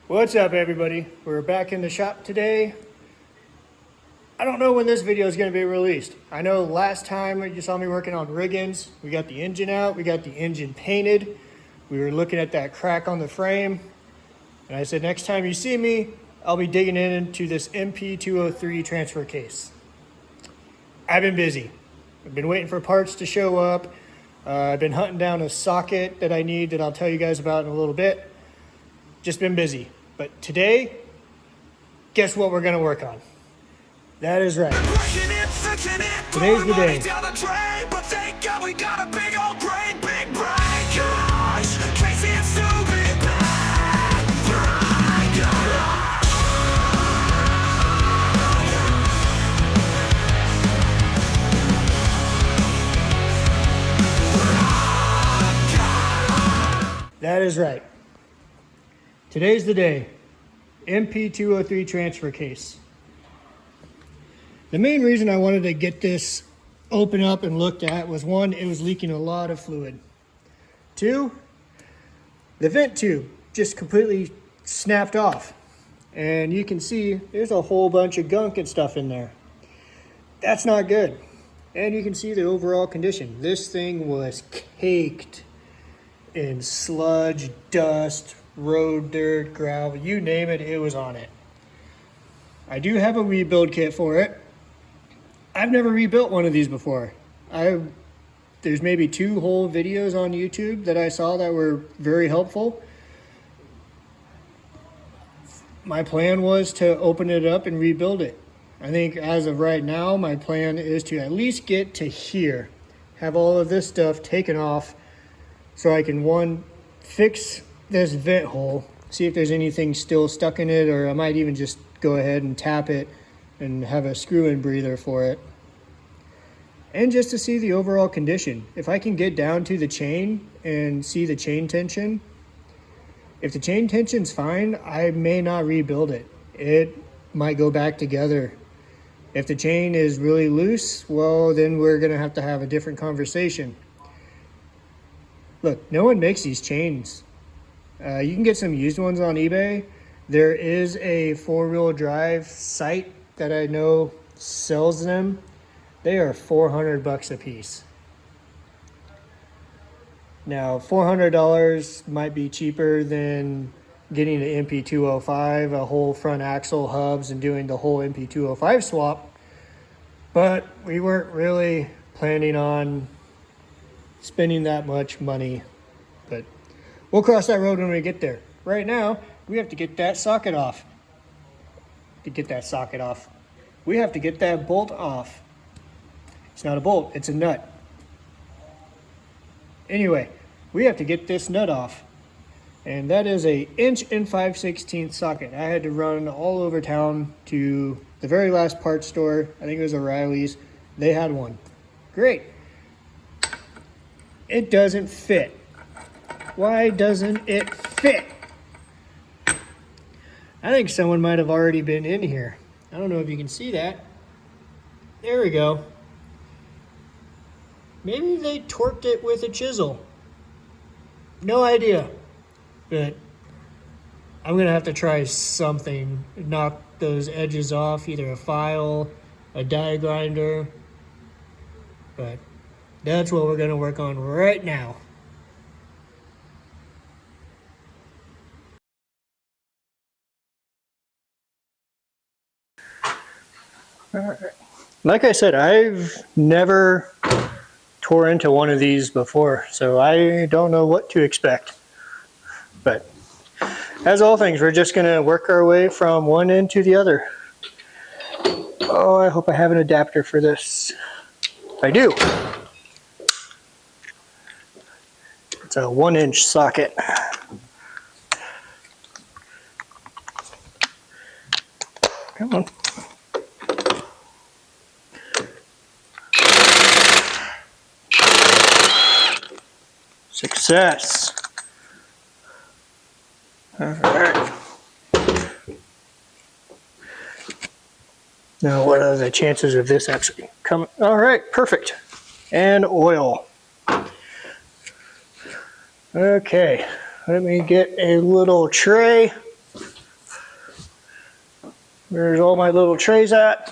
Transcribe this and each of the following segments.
What's up, everybody? We're back in the shop today. I don't know when this video is going to be released. I know last time you saw me working on Riggins, we got the engine out, we got the engine painted. We were looking at that crack on the frame. And I said, next time you see me, I'll be digging into this NP203 transfer case. I've been busy. I've been waiting for parts to show up. I've been hunting down a socket that I need that I'll tell you guys about in a little bit. Just been busy. But today, guess what we're gonna work on? That is right. Today's the day. That is right. Today's the day. NP203 transfer case. The main reason I wanted to get this open up and looked at was, one, it was leaking a lot of fluid. Two, the vent tube just completely snapped off. And you can see there's a whole bunch of gunk and stuff in there. That's not good. And you can see the overall condition. This thing was caked in sludge, dust, road dirt, gravel, you name it, it was on it. I do have a rebuild kit for it. I've never rebuilt one of these before. There's maybe 2 whole videos on YouTube that I saw that were very helpful. My plan was to open it up and rebuild it. I think as of right now, my plan is to at least get to here, have all of this stuff taken off so I can, one, fix this vent hole, see if there's anything still stuck in it, or I might even just go ahead and tap it and have a screw-in breather for it. And just to see the overall condition. If I can get down to the chain and see the chain tension, if the chain tension's fine, I may not rebuild it. It might go back together. If the chain is really loose, well, then we're gonna have to have a different conversation. Look, no one makes these chains. You can get some used ones on eBay. There is a 4-wheel drive site that I know sells them. They are $400 a piece. Now, $400 might be cheaper than getting an NP205, a whole front axle, hubs, and doing the whole NP205 swap. But we weren't really planning on spending that much money. But we'll cross that road when we get there. Right now, we have to get that socket off. To get that socket off, we have to get that bolt off. It's not a bolt, it's a nut. Anyway, we have to get this nut off. And that is a 1 5/16" socket. I had to run all over town to the very last parts store. I think it was O'Reilly's. They had one. Great. It doesn't fit. Why doesn't it fit? I think someone might have already been in here. I don't know if you can see that. There we go. Maybe they torqued it with a chisel. No idea. But I'm gonna have to try something. Knock those edges off, either a file, a die grinder. But that's what we're gonna work on right now. All right. Like I said, I've never tore into one of these before, so I don't know what to expect. But as all things, we're just gonna work our way from one end to the other. Oh, I hope I have an adapter for this. I do. It's a 1-inch socket. Come on. Success. All right. Now, what are the chances of this actually coming? All right, perfect. And oil. Okay, let me get a little tray. There's all my little trays at.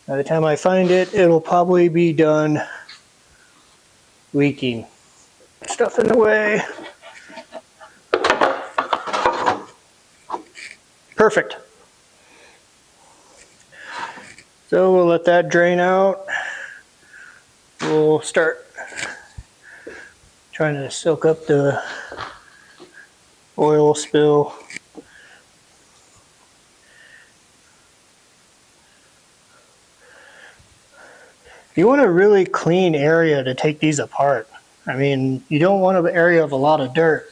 By the time I find it, it'll probably be done leaking. Stuff in the way. Perfect. So we'll let that drain out. We'll start trying to soak up the oil spill. You want a really clean area to take these apart. I mean, you don't want an area of a lot of dirt.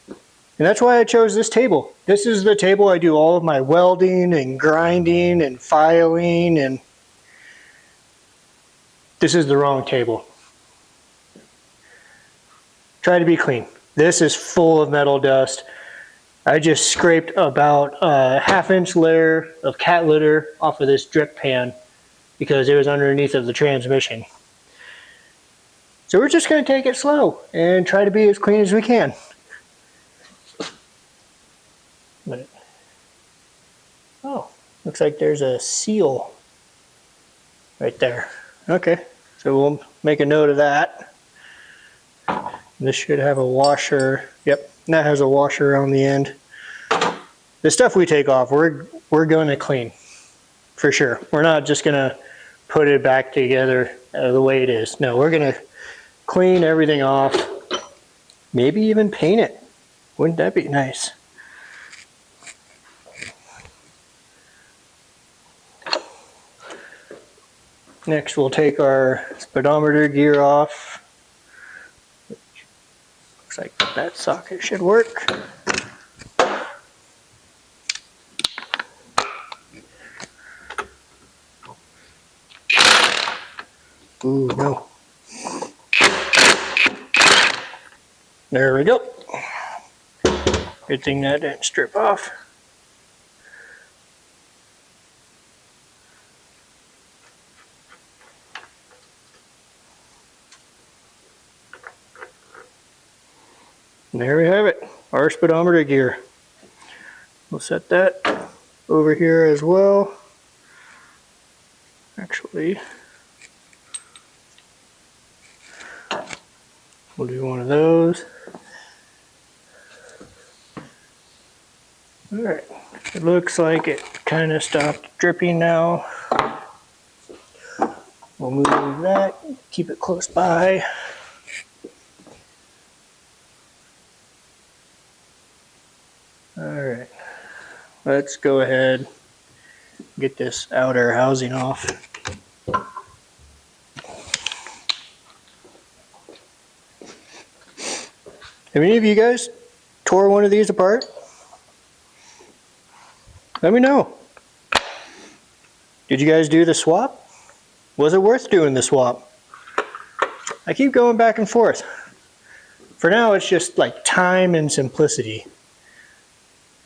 And that's why I chose this table. This is the table I do all of my welding and grinding and filing, and this is the wrong table. Try to be clean. This is full of metal dust. I just scraped about a ½ inch layer of cat litter off of this drip pan because it was underneath of the transmission. So we're just going to take it slow and try to be as clean as we can. But, oh, looks like there's a seal right there. Okay, so we'll make a note of that. This should have a washer. Yep, that has a washer on the end. The stuff we take off, we're going to clean for sure. We're not just going to put it back together the way it is. No, we're going to clean everything off. Maybe even paint it. Wouldn't that be nice? Next, we'll take our speedometer gear off. Looks like that socket should work. Ooh, no. There we go. Good thing that didn't strip off. And there we have it, our speedometer gear. We'll set that over here as well. Actually, we'll do one of those. All right, it looks like it kind of stopped dripping now. We'll move that, keep it close by. All right, let's go ahead and get this outer housing off. Have any of you guys tore one of these apart? Let me know. Did you guys do the swap? Was it worth doing the swap? I keep going back and forth. For now, it's just like time and simplicity.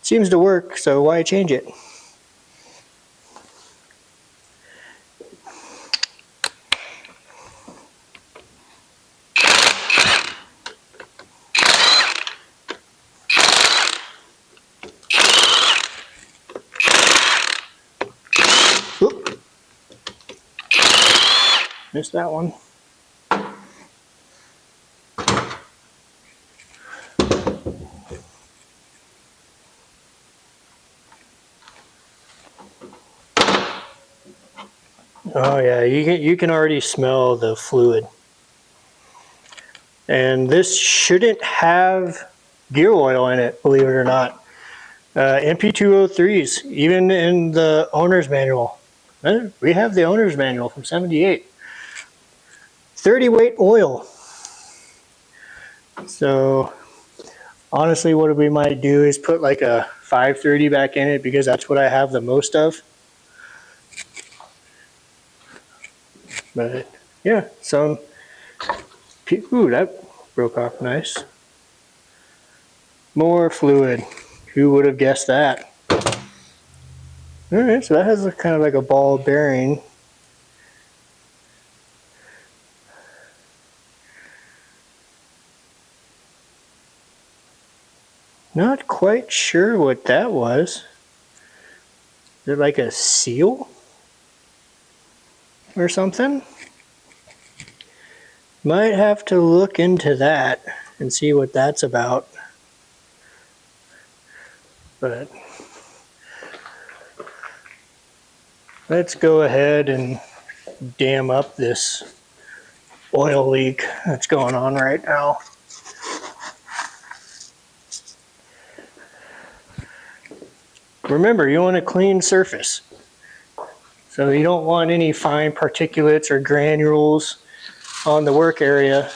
Seems to work, so why change it? Oop. Missed that one. Oh yeah, you can already smell the fluid. And this shouldn't have gear oil in it, believe it or not. NP203s, even in the owner's manual. We have the owner's manual from '78. 30 weight oil. So honestly, what we might do is put like a 530 back in it because that's what I have the most of. But yeah, some, ooh, that broke off nice. More fluid. Who would have guessed that? All right, so that has a, kind of like a ball bearing. Not quite sure what that was. Is it like a seal or something? Might have to look into that and see what that's about. But let's go ahead and dam up this oil leak that's going on right now. Remember, you want a clean surface. So you don't want any fine particulates or granules on the work area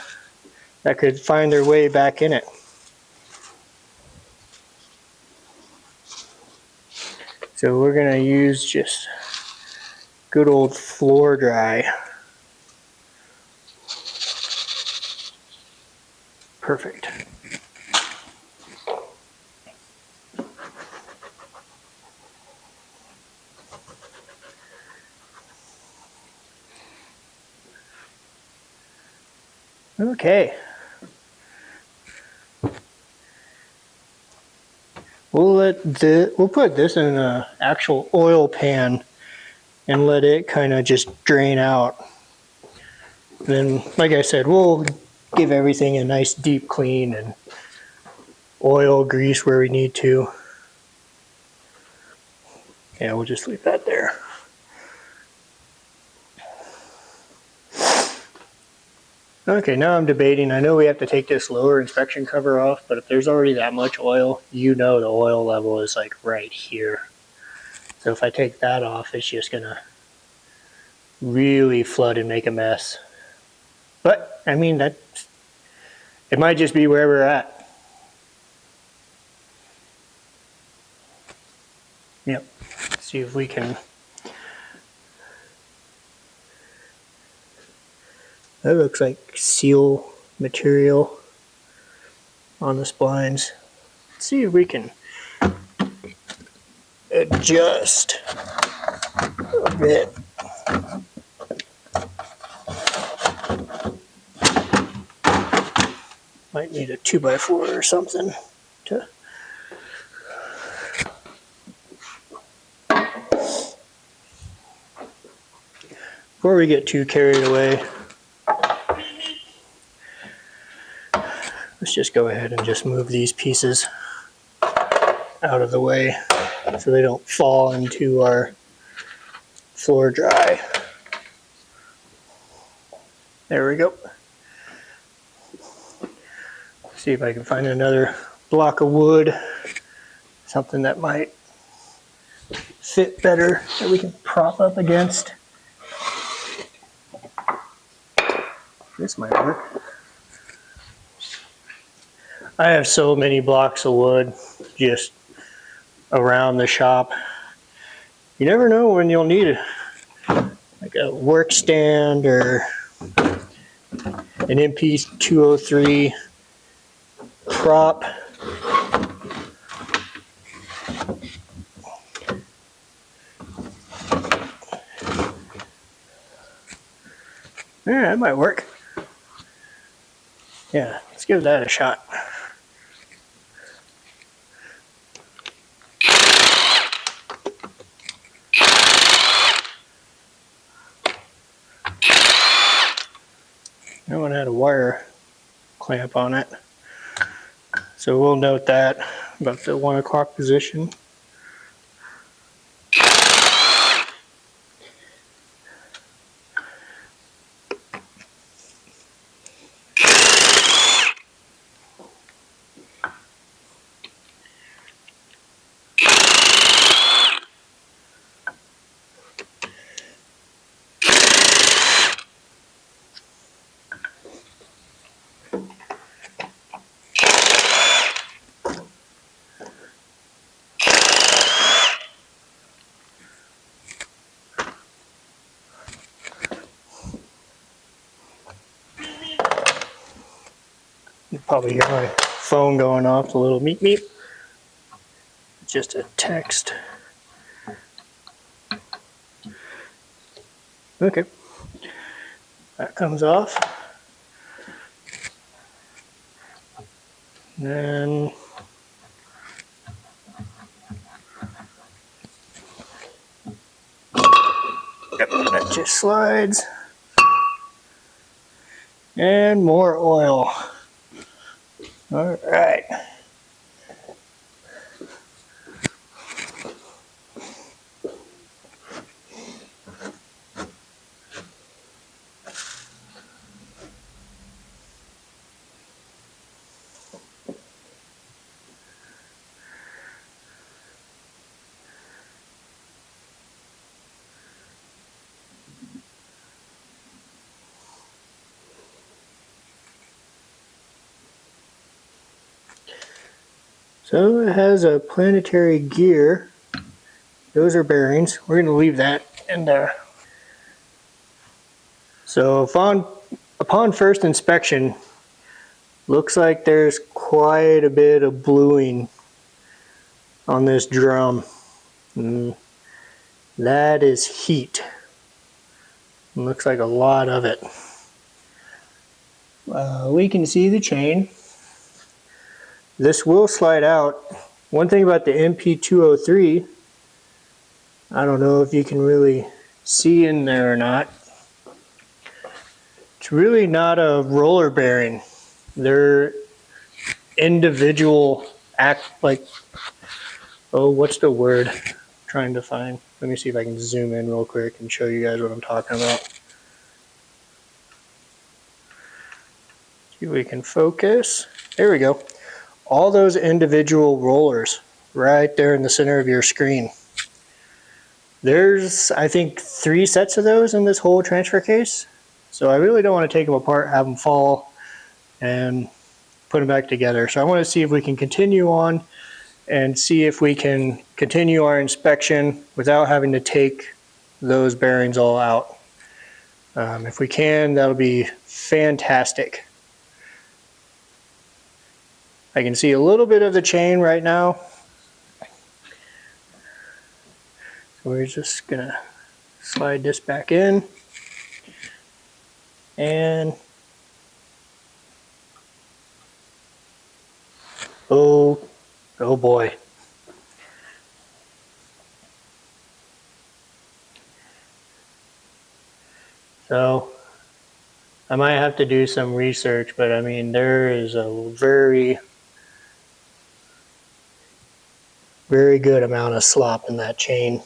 that could find their way back in it. So we're going to use just good old floor dry. Perfect. Okay. We'll put this in an actual oil pan and let it kind of just drain out. Then, like I said, we'll give everything a nice deep clean and oil, grease where we need to. Yeah, we'll just leave that there. Okay, now I'm debating. I know we have to take this lower inspection cover off, but if there's already that much oil, you know the oil level is like right here. So if I take that off, it's just gonna really flood and make a mess. But I mean, it might just be where we're at. Yep. Let's see if we can. That looks like seal material on the splines. Let's see if we can adjust a bit. Might need a 2x4 or something to. Before we get too carried away, let's just go ahead and just move these pieces out of the way so they don't fall into our floor dry. There we go. See if I can find another block of wood, something that might fit better that we can prop up against. This might work. I have so many blocks of wood just around the shop. You never know when you'll need it, like a work stand or an NP203 prop. Yeah, that might work. Yeah, let's give that a shot. That one had a wire clamp on it. So we'll note that about the 1 o'clock position. You probably hear my phone going off, a little meep meep. Just a text. Okay. That comes off. Then just slides. And more oil. All right. So it has a planetary gear. Those are bearings. We're going to leave that in there. So upon first inspection, looks like there's quite a bit of bluing on this drum. That is heat. Looks like a lot of it. We can see the chain. This will slide out. One thing about the NP203, I don't know if you can really see in there or not. It's really not a roller bearing. They're individual what's the word I'm trying to find? Let me see if I can zoom in real quick and show you guys what I'm talking about. See if we can focus. There we go. All those individual rollers right there in the center of your screen. There's, I think, 3 sets of those in this whole transfer case. So I really don't want to take them apart, have them fall, and put them back together. So I want to see if we can continue on and see if we can continue our inspection without having to take those bearings all out. If we can, that'll be fantastic. I can see a little bit of the chain right now. So we're just gonna slide this back in. And oh boy. So I might have to do some research, but I mean, there is a very good amount of slop in that chain.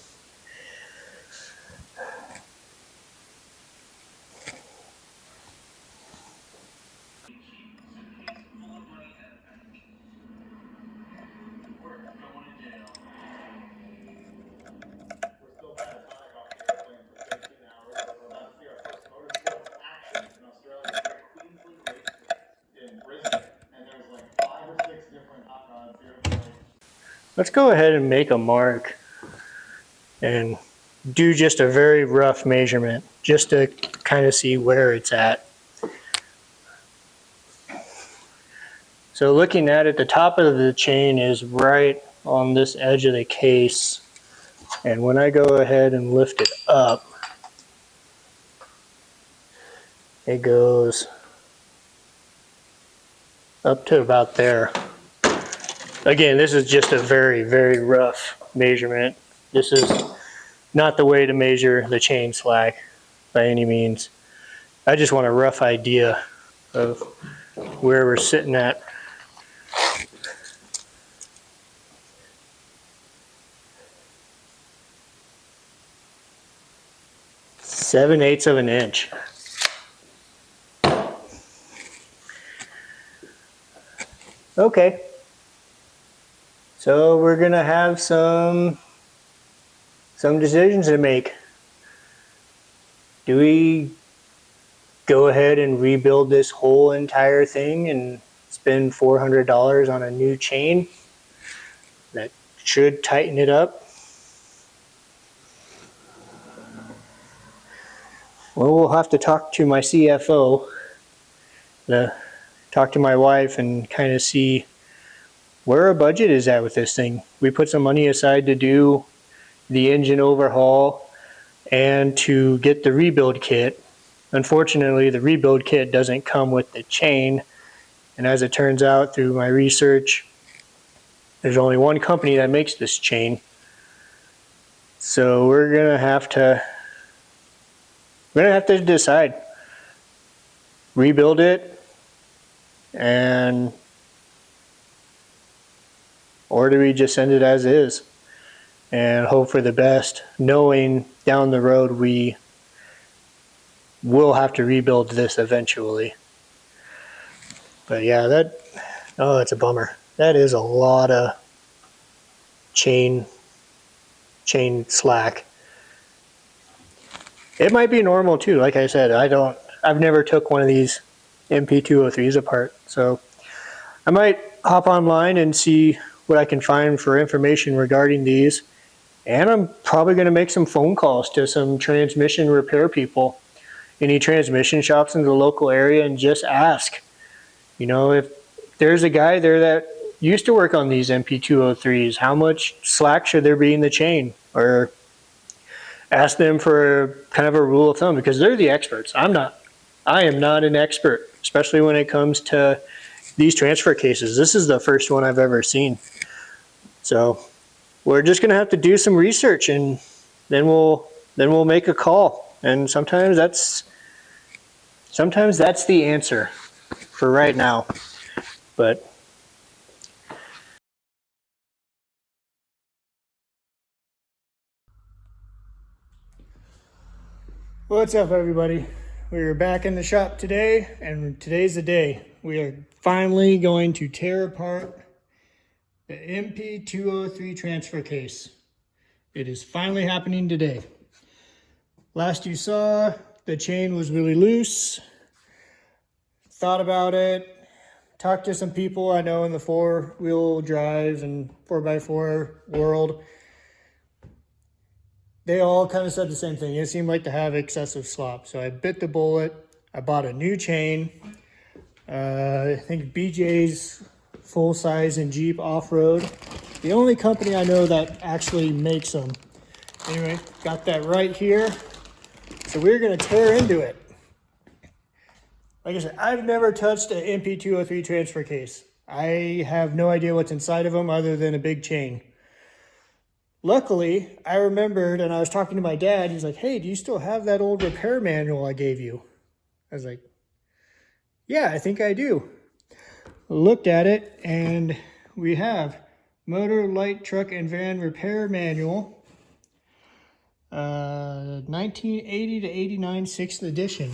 Let's go ahead and make a mark and do just a very rough measurement just to kind of see where it's at. So looking at it, the top of the chain is right on this edge of the case. And when I go ahead and lift it up, it goes up to about there. Again, this is just a very, very rough measurement. This is not the way to measure the chain slack by any means. I just want a rough idea of where we're sitting at. Seven-eighths of an inch. Okay. So we're gonna have some decisions to make. Do we go ahead and rebuild this whole entire thing and spend $400 on a new chain that should tighten it up? Well, we'll have to talk to my CFO, talk to my wife, and kind of see where our budget is at with this thing. We put some money aside to do the engine overhaul and to get the rebuild kit. Unfortunately, the rebuild kit doesn't come with the chain, and as it turns out through my research, there's only one company that makes this chain. So we're gonna have to we're gonna have to decide. Rebuild it, or do we just send it as is and hope for the best, knowing down the road we will have to rebuild this eventually. But yeah, it's a bummer. That is a lot of chain slack. It might be normal too. Like I said, I've never took one of these NP203s apart, so I might hop online and see what I can find for information regarding these. And I'm probably going to make some phone calls to some transmission repair people, any transmission shops in the local area, and just ask, if there's a guy there that used to work on these NP203s, how much slack should there be in the chain? Or ask them for kind of a rule of thumb, because they're the experts. I am not an expert, especially when it comes to these transfer cases. This is the first one I've ever seen. So we're just going to have to do some research, and then we'll make a call. And sometimes that's the answer for right now. But what's up, everybody? We're back in the shop today, and today's the day. We are finally going to tear apart the NP203 transfer case. It is finally happening today. Last you saw, the chain was really loose. Thought about it, talked to some people I know in the four-wheel drive and 4x4 world. They all kind of said the same thing. It seemed like to have excessive slop. So I bit the bullet. I bought a new chain. I think BJ's full size and Jeep off-road. The only company I know that actually makes them. Anyway, got that right here. So we're going to tear into it. Like I said, I've never touched an NP203 transfer case. I have no idea what's inside of them other than a big chain. Luckily, I remembered, and I was talking to my dad. He's like, hey, do you still have that old repair manual I gave you? I was like, yeah, I think I do. Looked at it, and we have Motor, Light, Truck, and Van Repair Manual, 1980 to 89, 6th edition.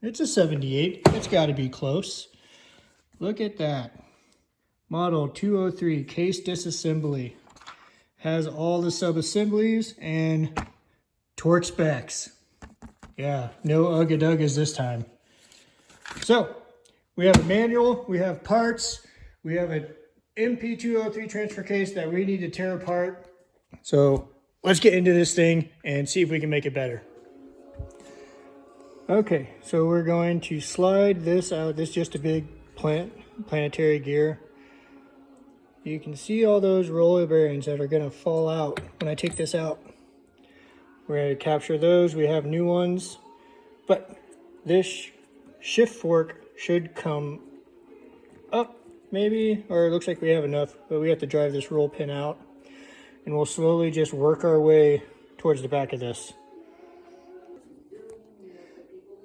It's a 78. It's got to be close. Look at that. Model 203, case disassembly. Has all the sub-assemblies and torque specs. Yeah, no ugga-duggas this time. So, we have a manual, we have parts, we have an NP203 transfer case that we need to tear apart. So, let's get into this thing and see if we can make it better. Okay, so we're going to slide this out. This is just a big planetary gear. You can see all those roller bearings that are going to fall out when I take this out. We're going to capture those. We have new ones. But this shift fork should come up, maybe. Or it looks like we have enough. But we have to drive this roll pin out. And we'll slowly just work our way towards the back of this.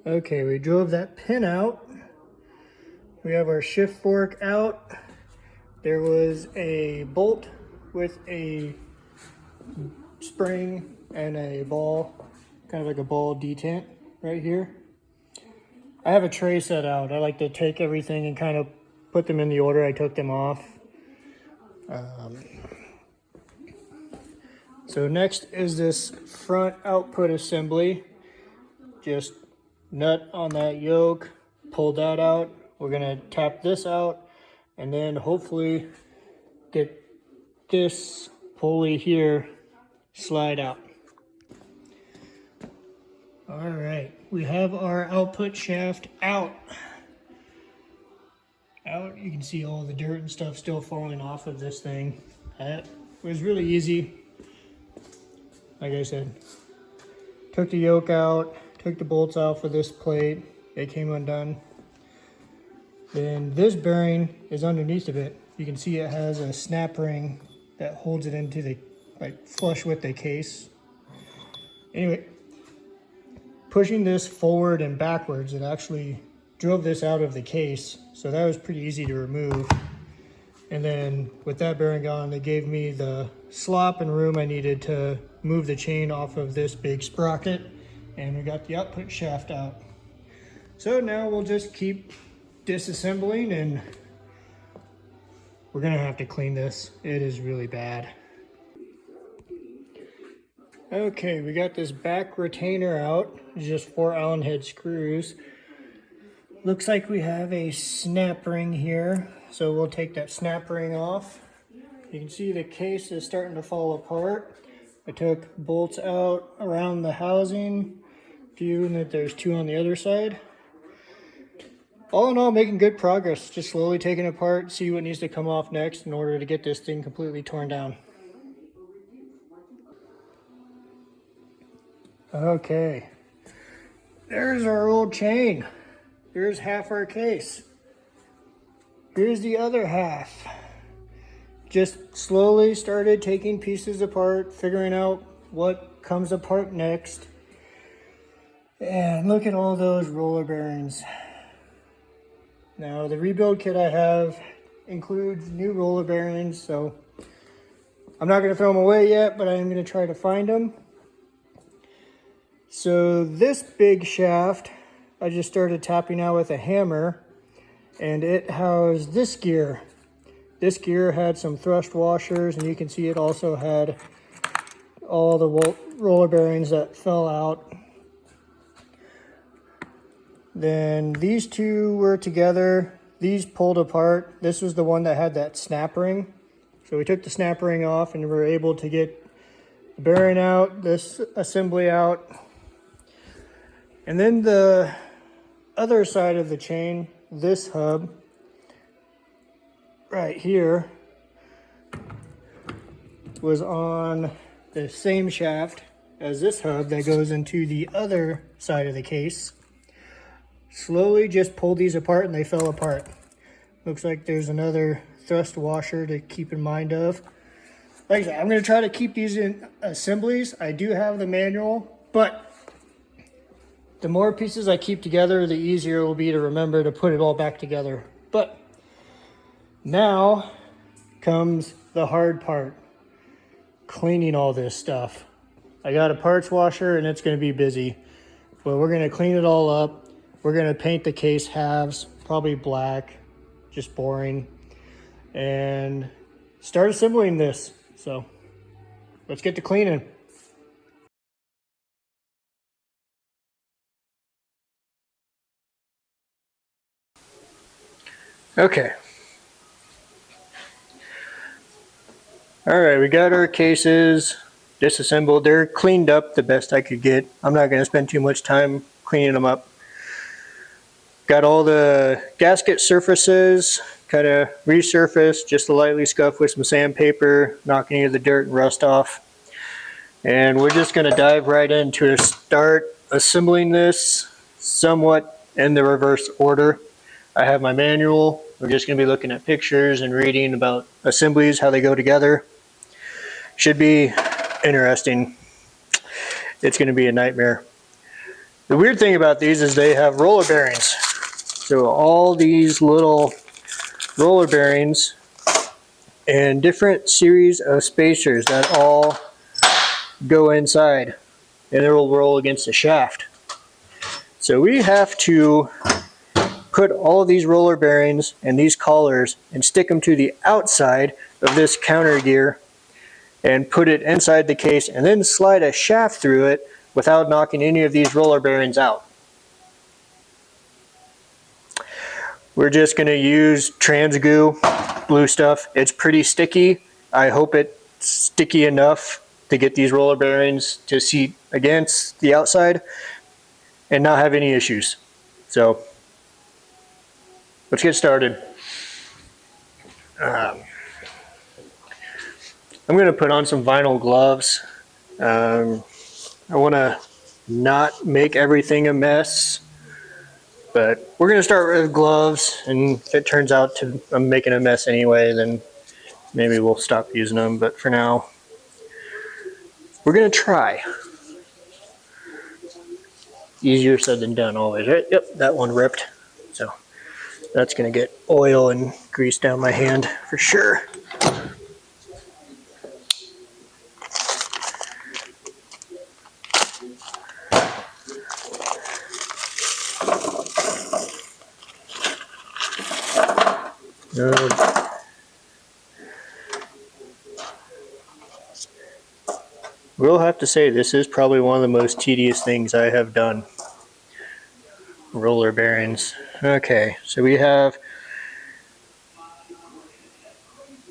Okay, we drove that pin out. We have our shift fork out. There was a bolt with a spring and a ball, kind of like a ball detent right here. I have a tray set out. I like to take everything and kind of put them in the order I took them off. So next is this front output assembly. Just nut on that yoke, pull that out. We're gonna tap this out, and then hopefully get this pulley here slide out. All right, we have our output shaft out. You can see all the dirt and stuff still falling off of this thing. That was really easy. Like I said, took the yoke out, took the bolts out for this plate. It came undone. Then this bearing is underneath of it. You can see it has a snap ring that holds it into the, flush with the case. Anyway, pushing this forward and backwards, it actually drove this out of the case. So that was pretty easy to remove. And then with that bearing gone, they gave me the slop and room I needed to move the chain off of this big sprocket. And we got the output shaft out. So now we'll just keep disassembling, and we're gonna have to clean this. It is really bad. Okay, we got this back retainer out. It's just 4 Allen head screws. Looks like we have a snap ring here, so we'll take that snap ring off. You can see the case is starting to fall apart. I took bolts out around the housing, and that there's 2 on the other side. All in all, making good progress. Just slowly taking it apart, see what needs to come off next in order to get this thing completely torn down. Okay, there's our old chain. Here's half our case. Here's the other half. Just slowly started taking pieces apart, figuring out what comes apart next. And look at all those roller bearings. Now the rebuild kit I have includes new roller bearings, so I'm not going to throw them away yet, but I am going to try to find them. So this big shaft, I just started tapping out with a hammer, and it housed this gear. This gear had some thrust washers, and you can see it also had all the roller bearings that fell out. Then these 2 were together. These pulled apart. This was the one that had that snap ring. So we took the snap ring off and we were able to get the bearing out, this assembly out. And then the other side of the chain, this hub right here, was on the same shaft as this hub that goes into the other side of the case. Slowly just pulled these apart and they fell apart. Looks like there's another thrust washer to keep in mind of. Like I said, I'm going to try to keep these in assemblies. I do have the manual, but the more pieces I keep together, the easier it will be to remember to put it all back together. But now comes the hard part, cleaning all this stuff. I got a parts washer and it's going to be busy, but we're going to clean it all up. We're going to paint the case halves, probably black, just boring, and start assembling this. So let's get to cleaning. Okay. All right, we got our cases disassembled. They're cleaned up the best I could get. I'm not going to spend too much time cleaning them up. Got all the gasket surfaces kind of resurfaced, just lightly scuffed with some sandpaper, knocking any of the dirt and rust off. And we're just going to dive right into start assembling this somewhat in the reverse order. I have my manual. We're just going to be looking at pictures and reading about assemblies, how they go together. Should be interesting. It's going to be a nightmare. The weird thing about these is they have roller bearings. So all these little roller bearings and different series of spacers that all go inside, and it will roll against the shaft. So we have to put all of these roller bearings and these collars and stick them to the outside of this counter gear and put it inside the case and then slide a shaft through it without knocking any of these roller bearings out. We're just going to use trans goo, blue stuff. It's pretty sticky. I hope it's sticky enough to get these roller bearings to seat against the outside and not have any issues. So let's get started. I'm going to put on some vinyl gloves. I want to not make everything a mess. But we're going to start with gloves, and if it turns out to I'm making a mess anyway, then maybe we'll stop using them. But for now, we're going to try. Easier said than done always, right? Yep, that one ripped. So that's gonna get oil and grease down my hand for sure. We'll have to say this is probably one of the most tedious things I have done. Roller bearings. Okay, so we have,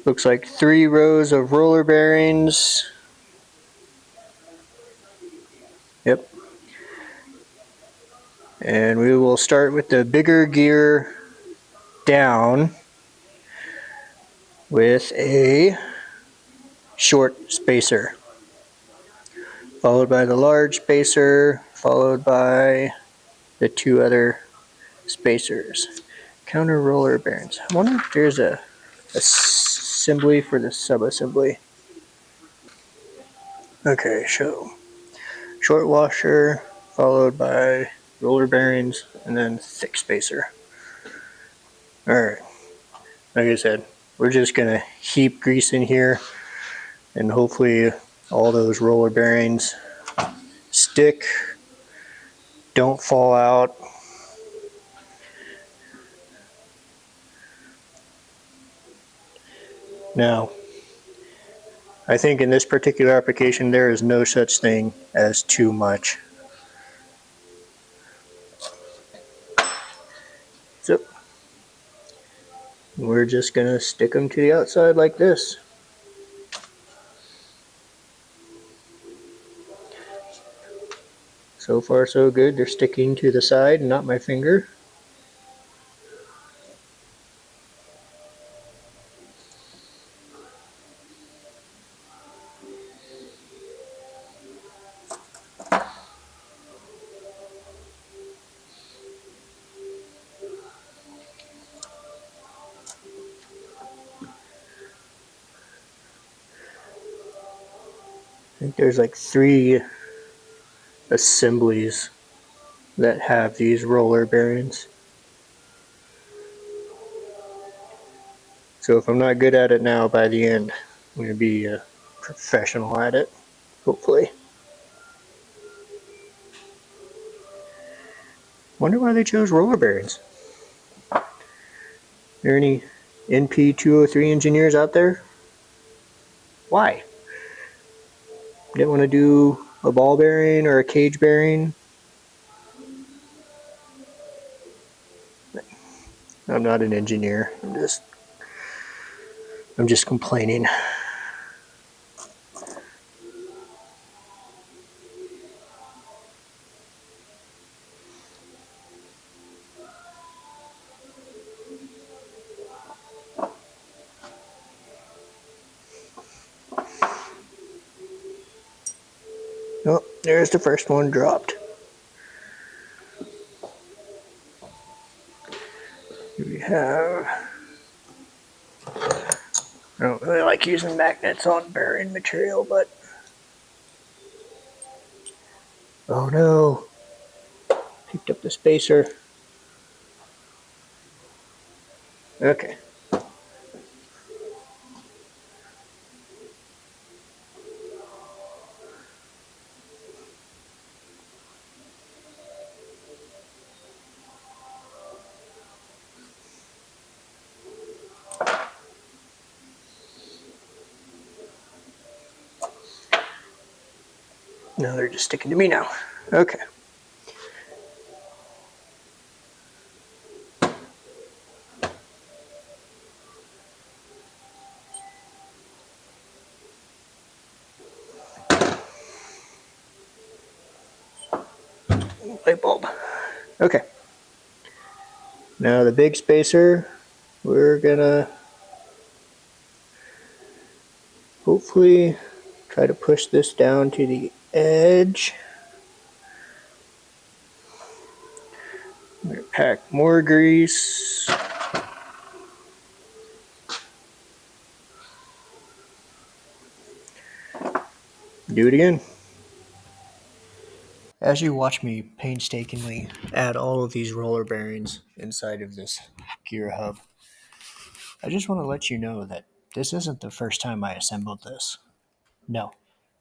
looks like 3 rows of roller bearings. Yep. And we will start with the bigger gear down with a short spacer, followed by the large spacer, followed by the 2 other spacers. Counter roller bearings. I wonder if there's a assembly for the subassembly. Okay, so short washer, followed by roller bearings, and then thick spacer. Alright, like I said, we're just gonna heap grease in here, and hopefully all those roller bearings stick, don't fall out. Now, I think in this particular application there is no such thing as too much. So we're just gonna stick them to the outside like this. So far so good, they're sticking to the side, not my finger. I think there's like 3 assemblies that have these roller bearings. So if I'm not good at it now, by the end, I'm going to be a professional at it, hopefully. Wonder why they chose roller bearings. Are there any NP203 engineers out there? Why? Didn't want to do a ball bearing or a cage bearing? I'm not an engineer. I'm just complaining. Oh, there's the first one dropped. We have, I don't really like using magnets on bearing material, but oh no, picked up the spacer. Okay. No, they're just sticking to me now. Okay. Light bulb. Okay. Now the big spacer, we're gonna hopefully try to push this down to the edge. I'm gonna pack more grease. Do it again. As you watch me painstakingly add all of these roller bearings inside of this gear hub, I just want to let you know that this isn't the first time I assembled this. No,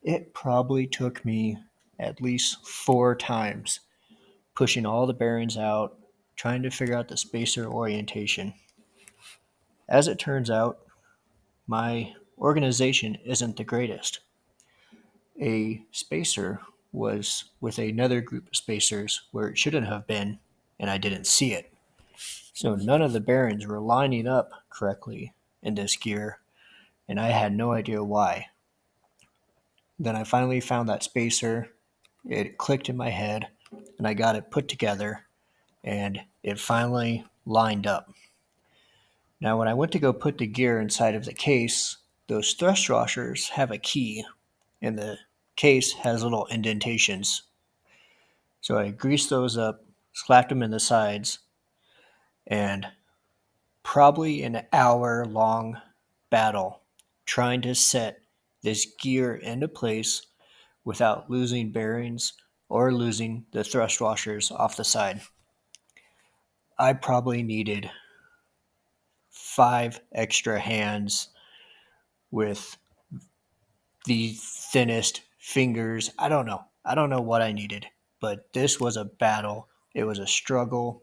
it probably took me at least 4 times pushing all the bearings out, trying to figure out the spacer orientation. As it turns out, my organization isn't the greatest. A spacer was with another group of spacers where it shouldn't have been, and I didn't see it. So none of the bearings were lining up correctly in this gear, and I had no idea why. Then I finally found that spacer, it clicked in my head, and I got it put together, and it finally lined up. Now when I went to go put the gear inside of the case, those thrust washers have a key, and the case has little indentations. So I greased those up, slapped them in the sides, and probably an hour-long battle trying to set this gear into place without losing bearings or losing the thrust washers off the side. I probably needed 5 extra hands with the thinnest fingers. I don't know. I don't know what I needed, but this was a battle. It was a struggle.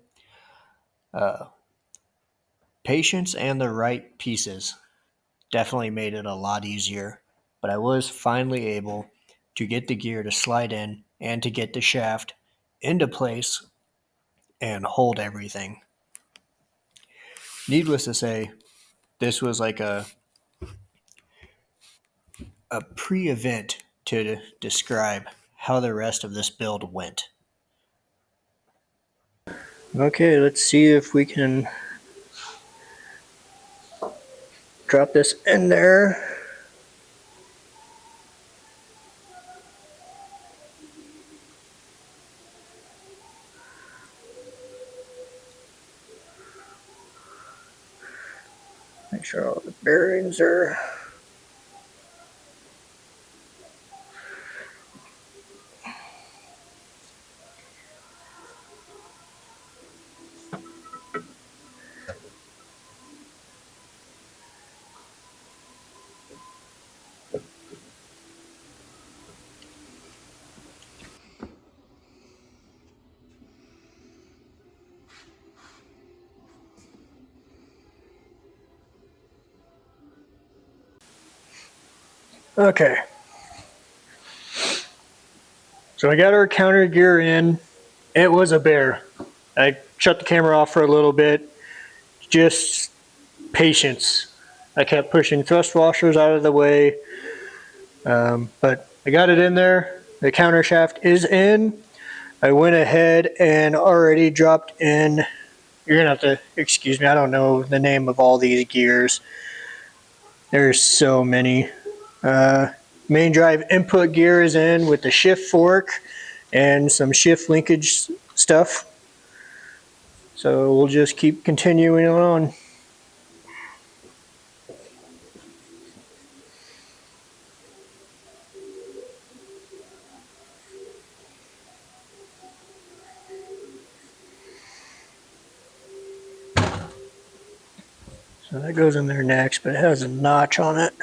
Patience and the right pieces definitely made it a lot easier, but I was finally able to get the gear to slide in and to get the shaft into place and hold everything. Needless to say, this was like a pre-event to describe how the rest of this build went. Okay, let's see if we can drop this in there. Make sure all the bearings are okay. So I got our counter gear in. It was a bear. I shut the camera off for a little bit. Just patience. I kept pushing thrust washers out of the way, but I got it in there. The counter shaft is in. I went ahead and already dropped in. You're gonna have to excuse me. I don't know the name of all these gears. There's so many. Main drive input gear is in with the shift fork and some shift linkage stuff. So we'll just keep continuing on. So that goes in there next, but it has a notch on it.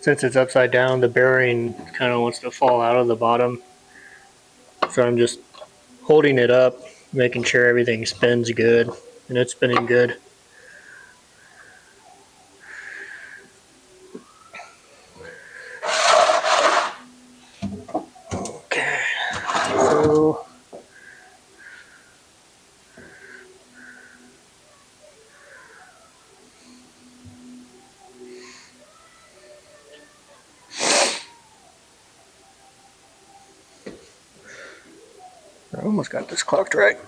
Since it's upside down, the bearing kind of wants to fall out of the bottom. So I'm just holding it up, making sure everything spins good, and it's spinning good. Okay, so I almost got this clocked right.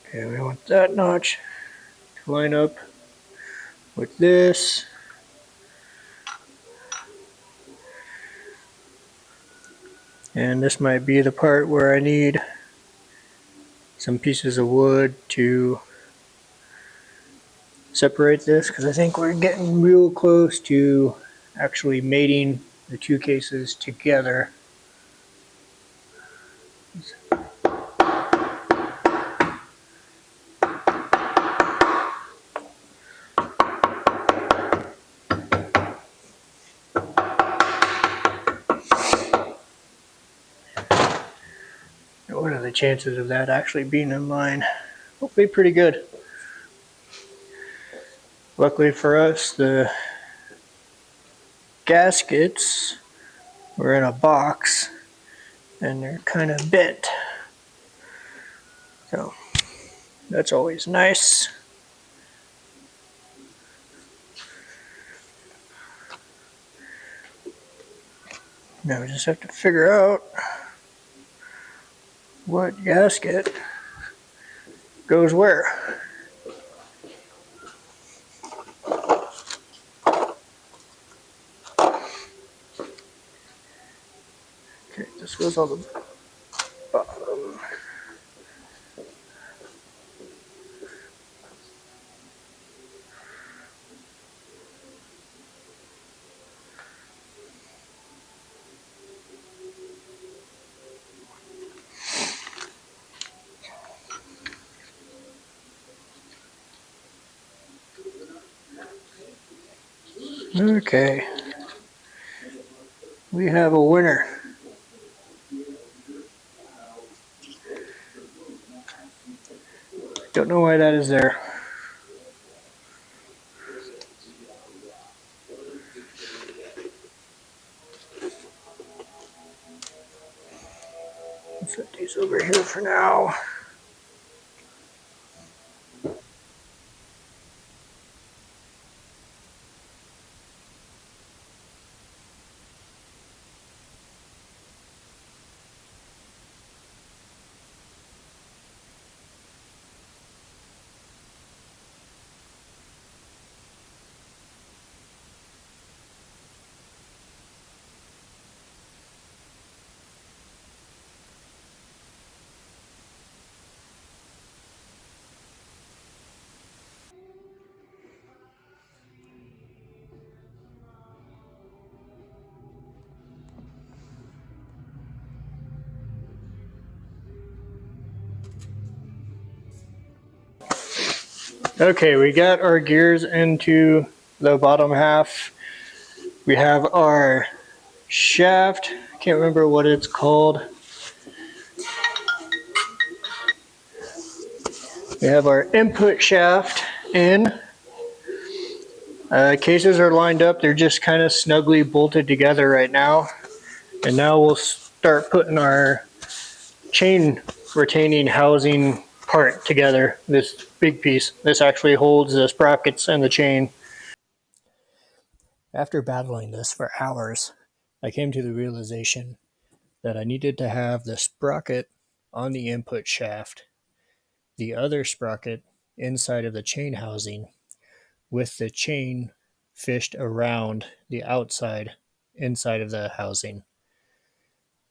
Okay, we want that notch to line up with this. And this might be the part where I need some pieces of wood to separate this, because I think we're getting real close to actually mating the two cases together. What are the chances of that actually being in line? Hopefully pretty good. Luckily for us, the gaskets were in a box and they're kind of bent. So that's always nice. Now we just have to figure out what gasket goes where. Okay, this goes on the bottom. Okay, we have a winner. Don't know why that is there. Let's set these over here for now. Okay, we got our gears into the bottom half. We have our shaft. I can't remember what it's called. We have our input shaft in. Cases are lined up. They're just kind of snugly bolted together right now. And now we'll start putting our chain retaining housing part together. This big piece. This actually holds the sprockets and the chain. After battling this for hours, I came to the realization that I needed to have the sprocket on the input shaft, the other sprocket inside of the chain housing, with the chain fished around the outside inside of the housing,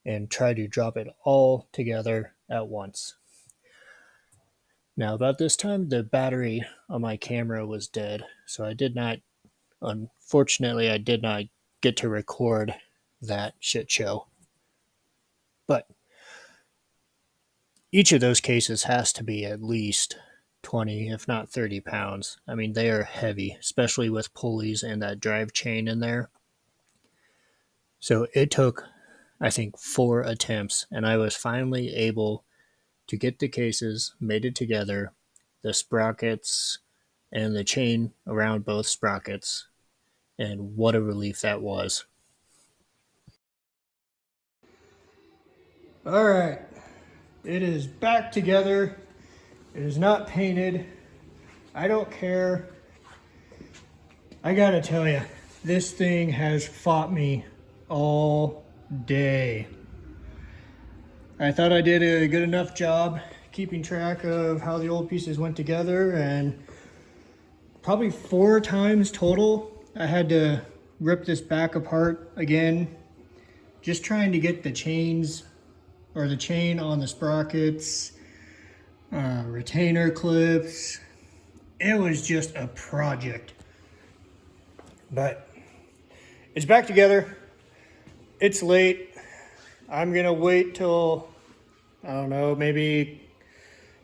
and try to drop it all together at once. Now, about this time, the battery on my camera was dead, so unfortunately, I did not get to record that shit show. But each of those cases has to be at least 20, if not 30 pounds. I mean, they are heavy, especially with pulleys and that drive chain in there. So it took I think 4 attempts, and I was finally able to get the cases mated together, the sprockets and the chain around both sprockets, and what a relief that was. All right, it is back together. It is not painted. I don't care. I gotta tell you, this thing has fought me all day. I thought I did a good enough job keeping track of how the old pieces went together, and probably 4 times total I had to rip this back apart again, just trying to get the chains or the chain on the sprockets, retainer clips. It was just a project, but it's back together. It's late. I'm gonna wait till, I don't know, maybe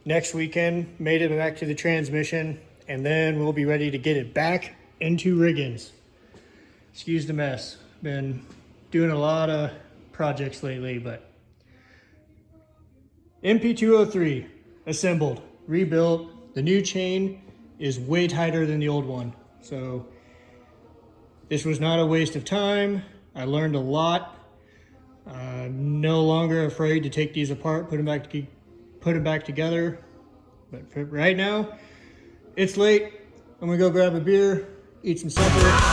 next weekend, made it back to the transmission, and then we'll be ready to get it back into Riggins. Excuse the mess. Been doing a lot of projects lately, but NP203 assembled, rebuilt. The new chain is way tighter than the old one. So this was not a waste of time. I learned a lot. I'm no longer afraid to take these apart, put them back together. But for right now, it's late. I'm gonna go grab a beer, eat some supper.